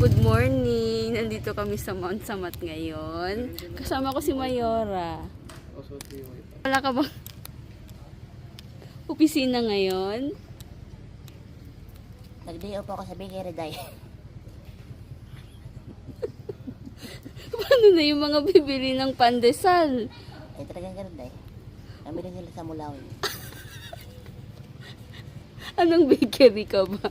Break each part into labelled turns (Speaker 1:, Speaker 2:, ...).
Speaker 1: Good morning! Nandito kami sa Mount Samat ngayon. Kasama ko si Mayora. Wala ka bang opisina ngayon?
Speaker 2: Nag-day off ako sa bakery, day.
Speaker 1: Paano na yung mga bibili ng pandesal?
Speaker 2: Eh, talagang ganun, day. Nabili nila sa Mulawi.
Speaker 1: Anong bakery ka ba?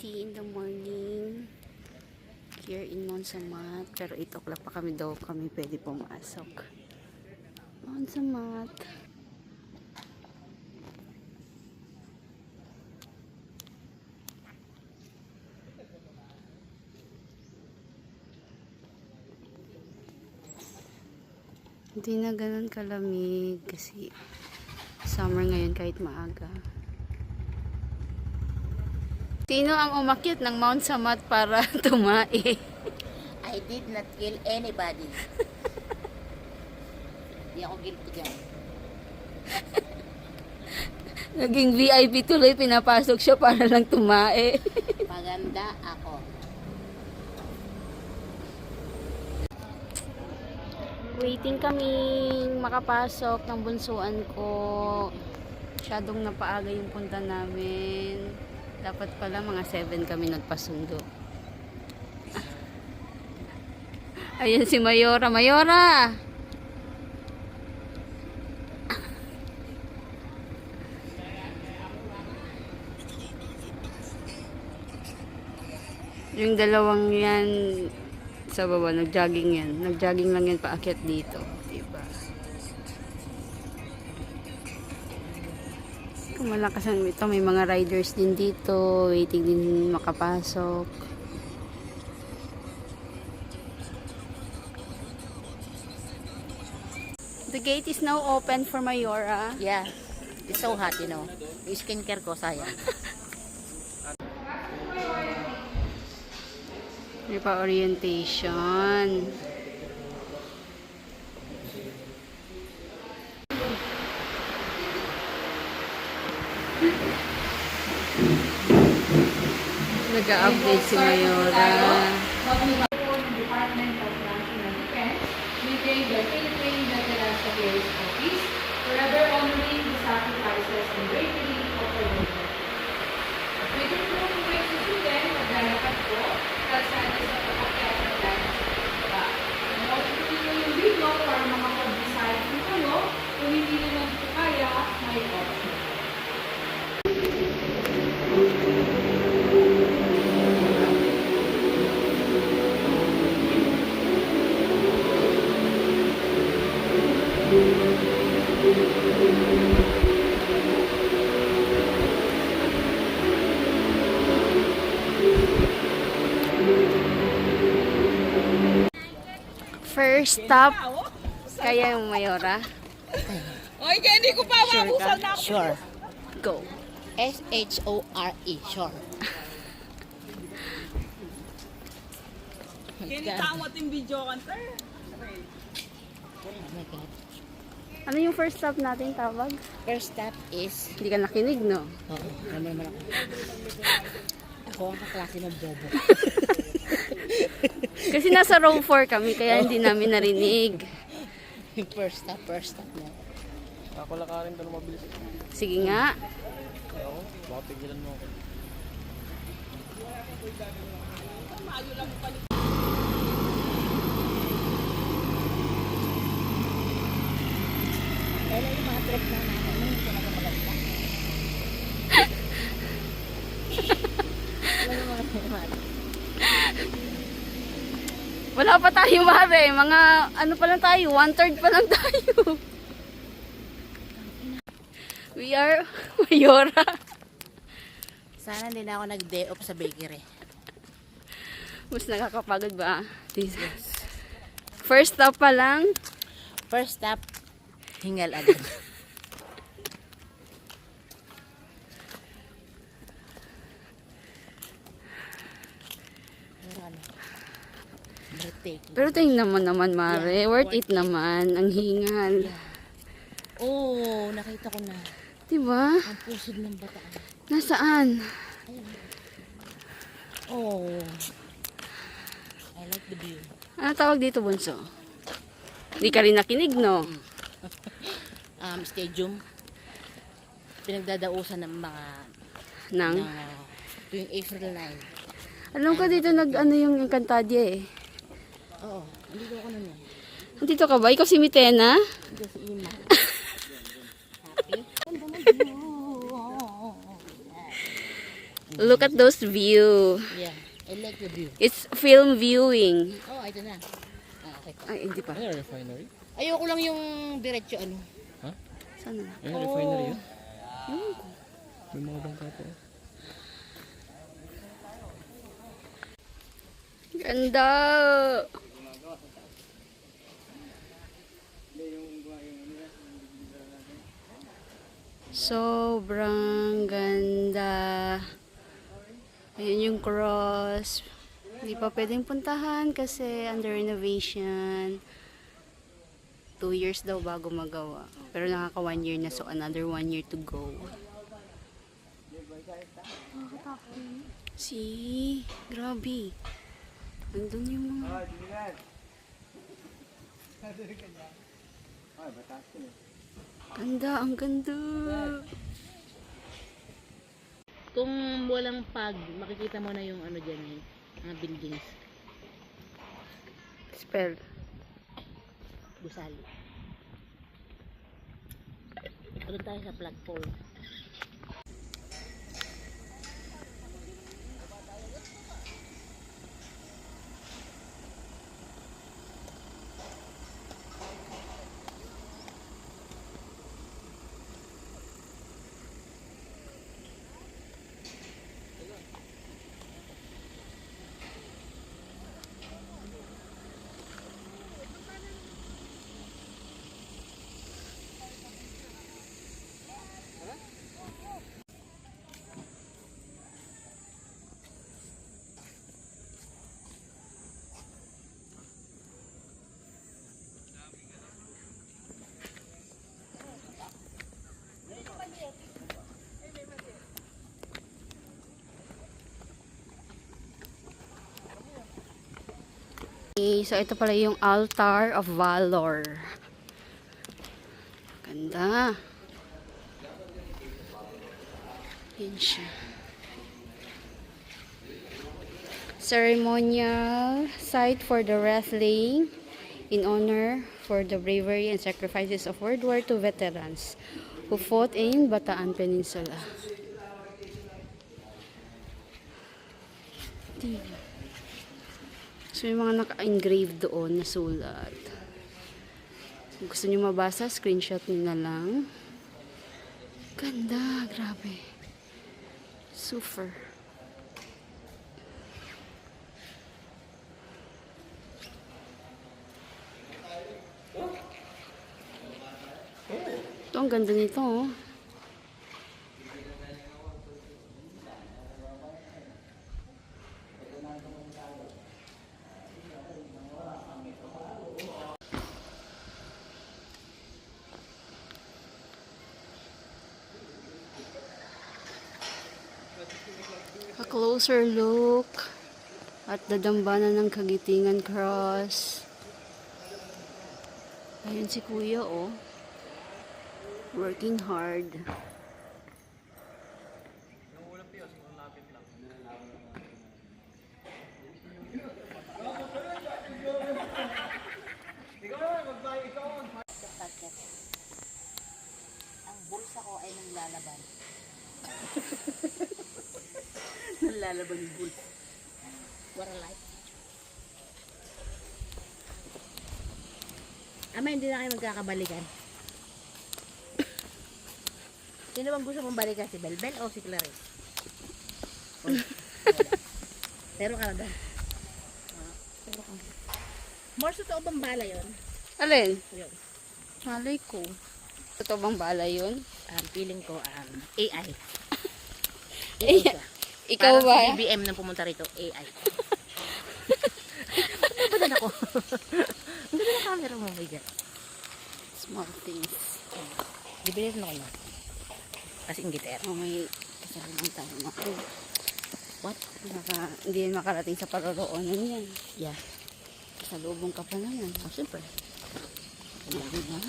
Speaker 1: In the morning here in Mount Samat, pero 8 o'clock pa kami pwede pumasok. Mount Samat. Hindi na ganun kalamig kasi summer ngayon kahit maaga. Sino ang umakyat ng Mount Samat para tumae?
Speaker 2: I did not kill anybody. Hindi ako guilty dyan.
Speaker 1: Naging VIP tuloy, pinapasok siya para lang tumae.
Speaker 2: Maganda ako.
Speaker 1: Waiting kaming makapasok ng bunsuan ko. Masyadong napaaga yung punta namin. Dapat pala mga 7 kami nagpasundo. Ayan si Mayora. Mayora! Yung dalawang yan sa baba, nag-jogging yan. Nag-jogging lang yan paakyat dito. Diba? Kung malakas ang ito, may mga riders din dito. Waiting din makapasok. The gate is now open for Mayora.
Speaker 2: Yeah. It's so hot, you know. Yung skincare ko, sayang. May pa orientation.
Speaker 1: Nag-update si Mayora.
Speaker 3: Department of National Defense, maintain the Philippine Veterans Affairs Office, forever honoring the sacrifices and bravery of our military. With your progress to student, maglalapat po, kalsada sa pagkakyat ng dahil sa pagkaba. Makutuloy mo yung video para makapag-decide kung kayo, kung hindi naman po kaya, may option.
Speaker 1: First stop, kaya yung Mayora.
Speaker 3: Ay, hindi ko pa mabusan na ako.
Speaker 2: Sure.
Speaker 1: Go.
Speaker 2: S-H-O-R-E. Sure.
Speaker 3: Kinitamot yung video kan, sir.
Speaker 2: Oh my God.
Speaker 1: Ano yung first stop natin tawag?
Speaker 2: First step is...
Speaker 1: Hindi ka nakinig, no?
Speaker 2: Oo, naman ako. Ako ang kaklase ng bobo.
Speaker 1: Kasi nasa row 4 kami, kaya hindi namin narinig.
Speaker 2: First step na.
Speaker 4: Ako lakarin ka na mabilis.
Speaker 1: Sige nga.
Speaker 4: Oo, baka pigilan mo ako.
Speaker 2: Kailan yung mga trip na natin, hindi talaga maganda. Wala yung mga trip.
Speaker 1: Wala pa tayo, mare. Mga ano pa lang tayo, 1/3 pa lang tayo. We are Mayora.
Speaker 2: Sana hindi na ako nag-day off sa bakery.
Speaker 1: Mas nakakapagod ba? This first stop pa lang.
Speaker 2: First stop, hingal agad. Pero ano, breathtaking.
Speaker 1: Pero tingnan mo naman, Mare.
Speaker 2: Yeah,
Speaker 1: Worth it naman. Ang hingal.
Speaker 2: Oh, nakita ko na.
Speaker 1: Diba?
Speaker 2: Ang pusod ng Bataan.
Speaker 1: Nasaan?
Speaker 2: Oh, I like the view.
Speaker 1: Ano tawag dito, Bunso? Hindi ka rin nakinig, no?
Speaker 2: Stadium. Pinagdadausan ng mga
Speaker 1: Nang?
Speaker 2: tuwing April 9.
Speaker 1: Alam ko dito ano yung Encantadia eh.
Speaker 2: Oo, andito ako nun yan.
Speaker 1: Nandito ka ba? Ikaw si Mitena?
Speaker 2: Andito si Ima. Happy?
Speaker 1: Look at those view.
Speaker 2: Yeah, I like the view.
Speaker 1: It's film viewing.
Speaker 2: Oh, ito na. Okay.
Speaker 1: Ay, hindi pa.
Speaker 4: Ano yung refinery?
Speaker 2: Ayoko lang yung diretso ano.
Speaker 1: Sana na?
Speaker 4: Ano yung refinery yun? May mga bangka po.
Speaker 1: Ganda! Sobrang ganda. Ayun yung cross. Hindi pa pwedeng puntahan kasi under renovation. 2 years daw bago magawa. Pero nakaka 1 year na, so another 1 year to go. See? Grabe. Andun yung mga... Ganda, ang ganda.
Speaker 2: Kung walang pag, makikita mo na yung ano dyan eh, mga buildings.
Speaker 1: Spell.
Speaker 2: Gusali. Doon tayo sa flagpole.
Speaker 1: Okay, so ito pala yung Altar of Valor. Ganda. Yan siya. Ceremonial site for the wrestling in honor for the bravery and sacrifices of World War II veterans who fought in Bataan Peninsula. So may mga naka-engrave doon na sulat. Kung gusto nyo mabasa, screenshot nyo na lang. Ganda, grabe. Super. Ito, ang ganda nito, oh. A closer look at the dambana ng Kagitingan Cross. Ayun si Kuya, oh. Working hard.
Speaker 2: Ang bulsa ko ay nanglalaban. Nanglalaban yung bulsa. What a life. Ama, hindi na kayo magkakabalikan. Sino bang gusto mong balikan? Si Belbel o si Clarice? Pero ka na doon. More totoo bang bala yun?
Speaker 1: Alin?
Speaker 2: Yun.
Speaker 1: Malay ko. Totoo bang bala yun?
Speaker 2: Feeling ko, AI.
Speaker 1: Eh, ikaw
Speaker 2: Parang
Speaker 1: ba?
Speaker 2: si BBM nang pumunta rito, AI. Ano ako? Ang ganda ng camera mo, my God.
Speaker 1: Small things.
Speaker 2: Bibilisan ako yun. Kasi ingiter.
Speaker 1: Oh, may kasalang tayo na.
Speaker 2: What?
Speaker 1: Hindi yan makarating sa paroroonan yan.
Speaker 2: Yeah.
Speaker 1: Sa lubong ka pa na yan.
Speaker 2: Oh, siyempre.
Speaker 1: Diba?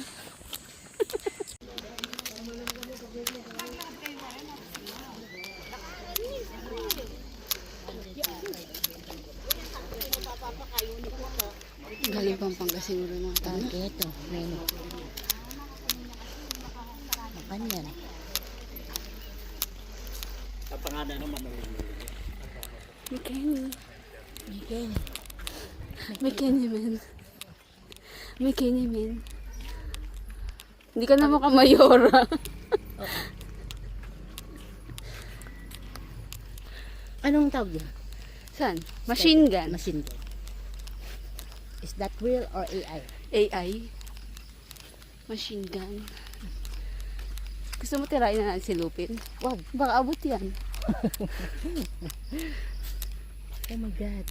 Speaker 1: Galing Pampanga siguro yung mga tao.
Speaker 2: Ito, menu. Makan yan.
Speaker 1: McKenny.
Speaker 2: Again.
Speaker 1: McKenny man. McKenny man. Hindi ka na makamayora.
Speaker 2: Anong tawag yun?
Speaker 1: Saan? Machine gun.
Speaker 2: Machine gun. Is that real or AI?
Speaker 1: AI. Machine gun. Gusto mo tirahin na natin si Lupin? Wow, baka abot yan.
Speaker 2: Oh my God.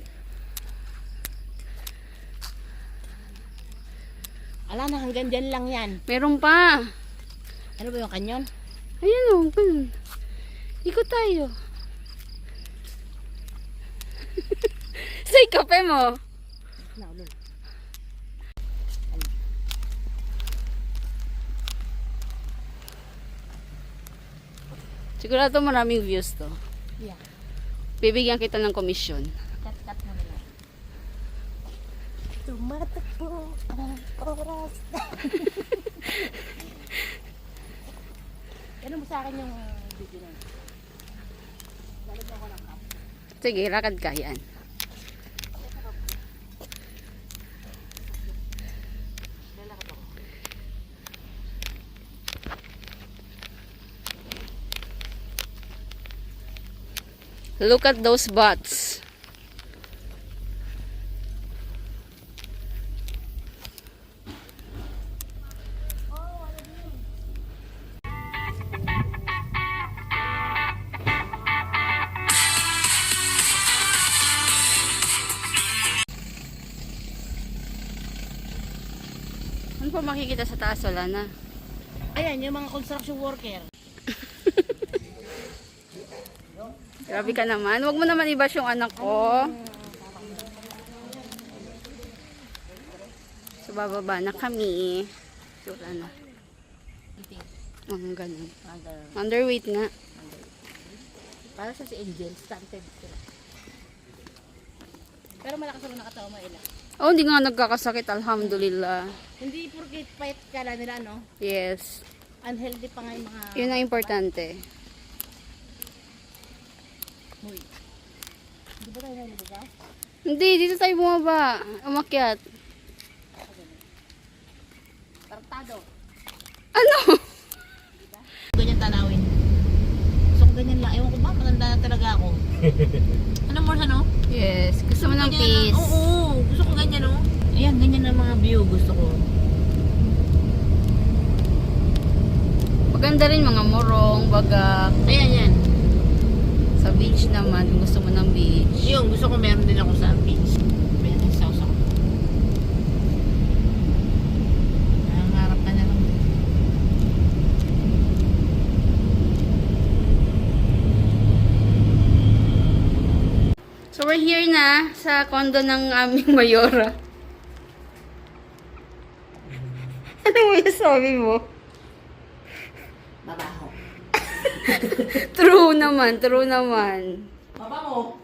Speaker 2: Ala na, hanggang dyan lang yan.
Speaker 1: Meron pa.
Speaker 2: Ano ba yung kanyon?
Speaker 1: Ayan o, ganun. Ikot tayo. Say, kape mo.
Speaker 2: Naulog.
Speaker 1: Sigurado maraming views to.
Speaker 2: Yeah.
Speaker 1: Bibigyan kita ng komisyon.
Speaker 2: Cut mo na lang. Tumatakbo ang oras. Ano mo sa akin yung video na yun? Lalagyan ko ng cup.
Speaker 1: Sige, lakad ka yan.
Speaker 2: Lalakad ako.
Speaker 1: Look at those butts. Ano pa makikita sa taas? Wala na.
Speaker 2: Ayan, yung mga construction worker.
Speaker 1: Grabe ka naman. Huwag mo naman i-bash yung anak ko. So, bababa na kami. So, wala na. Ang ganun. Underweight nga.
Speaker 2: Para sa si Angel, stunted sila. Pero malakas ako nakatawa mo, Ella.
Speaker 1: Oh, hindi nga nagkakasakit. Alhamdulillah.
Speaker 2: Hindi porkit payat ka lang nila, no?
Speaker 1: Yes.
Speaker 2: Unhealthy pa nga yung mga...
Speaker 1: Yun ang importante.
Speaker 2: Uy. Hindi ba tayo nalibugaw?
Speaker 1: Hindi, dito tayo bumaba. Umakyat.
Speaker 2: Tartado.
Speaker 1: Ano?
Speaker 2: Ganyan tanawin. Gusto ko ganyan lang. Ewan ko ba, maganda na talaga ako. Ano more ano?
Speaker 1: Yes. Gusto mo ng
Speaker 2: Ganyan
Speaker 1: peace.
Speaker 2: lang. Oo, gusto ko ganyan, no? Ayan, ganyan ang mga view gusto ko.
Speaker 1: Maganda rin mga morong, bagak.
Speaker 2: Ayan, yan.
Speaker 1: Sa beach naman, kung gusto mo ng beach.
Speaker 2: Yung gusto ko meron din ako sa beach. Ayan, ang sauce ako. Nangangarap ka na lang.
Speaker 1: So we're here na sa condo ng aming mayora. Ano mo yung sabi mo?
Speaker 2: Babaho.
Speaker 1: True naman, true naman.
Speaker 2: Baba mo.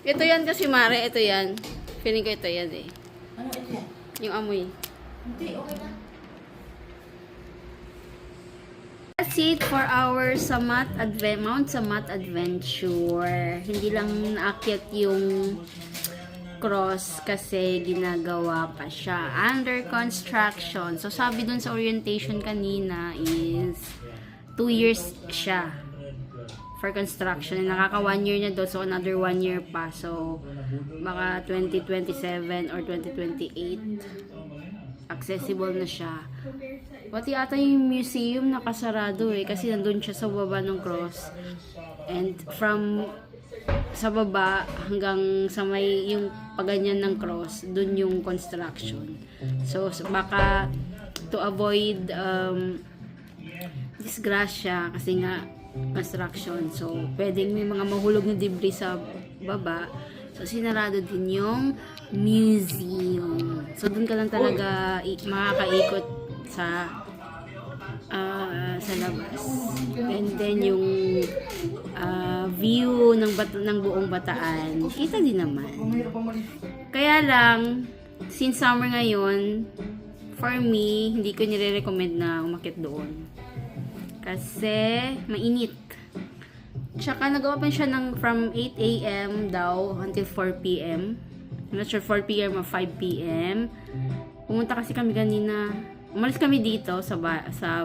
Speaker 1: Ito yan kasi Mare, ito yan. Feeling ko ito yan eh.
Speaker 2: Ano ito yan?
Speaker 1: Yung amoy.
Speaker 2: Hindi, okay na.
Speaker 1: That's it for our Mount Samat adventure. Hindi lang naakyat yung cross kasi ginagawa pa siya. Under construction. So sabi dun sa orientation kanina is 2 years siya. for construction. Nakaka 1 year na daw, so another 1 year pa. So, baka 2027 or 2028 accessible na siya. Pati ata yung museum nakasarado kasi nandun siya sa baba ng cross. And from sa baba hanggang sa may yung paganyan ng cross, dun yung construction. So baka to avoid disgrasya kasi nga construction. So, pwedeng may mga mahulog na debris sa baba. So, sinarado din yung museum. So, dun ka lang talaga makakaikot sa labas. And then, yung view ng buong Bataan, kita din naman. Kaya lang, since summer ngayon, for me, hindi ko nire-recommend na umakyat doon. Kasi mainit. Tsaka nag-open siya from 8 a.m. daw until 4 p.m. I'm not sure 4 p.m. or 5 p.m. Pumunta kasi kami kanina. Umalis kami dito sa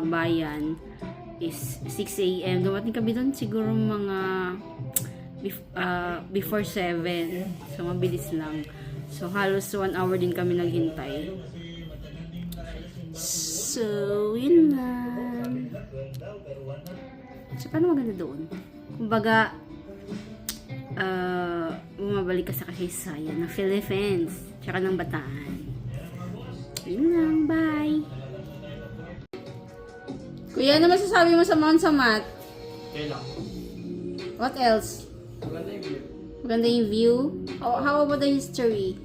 Speaker 1: bayan is 6 a.m. Dumating kami doon siguro mga before 7. So mabilis lang. So halos 1 hour din kami naghintay. So, yun lang. So, paano maganda doon? Kumbaga, bumabalik ka sa kasaysayan ng Philippines, tsaka ng Bataan. Yun lang, bye! Kuya, ano masasabi mo sa Mount Samat?
Speaker 4: Okay lang.
Speaker 1: What else?
Speaker 4: Maganda yung view.
Speaker 1: Maganda yung view? Oh, how about the history?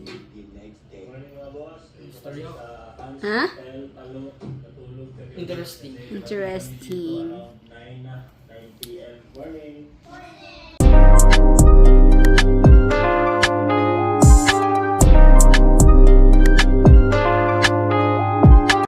Speaker 4: Story.
Speaker 1: Ha?
Speaker 4: Interesting.
Speaker 1: Interesting.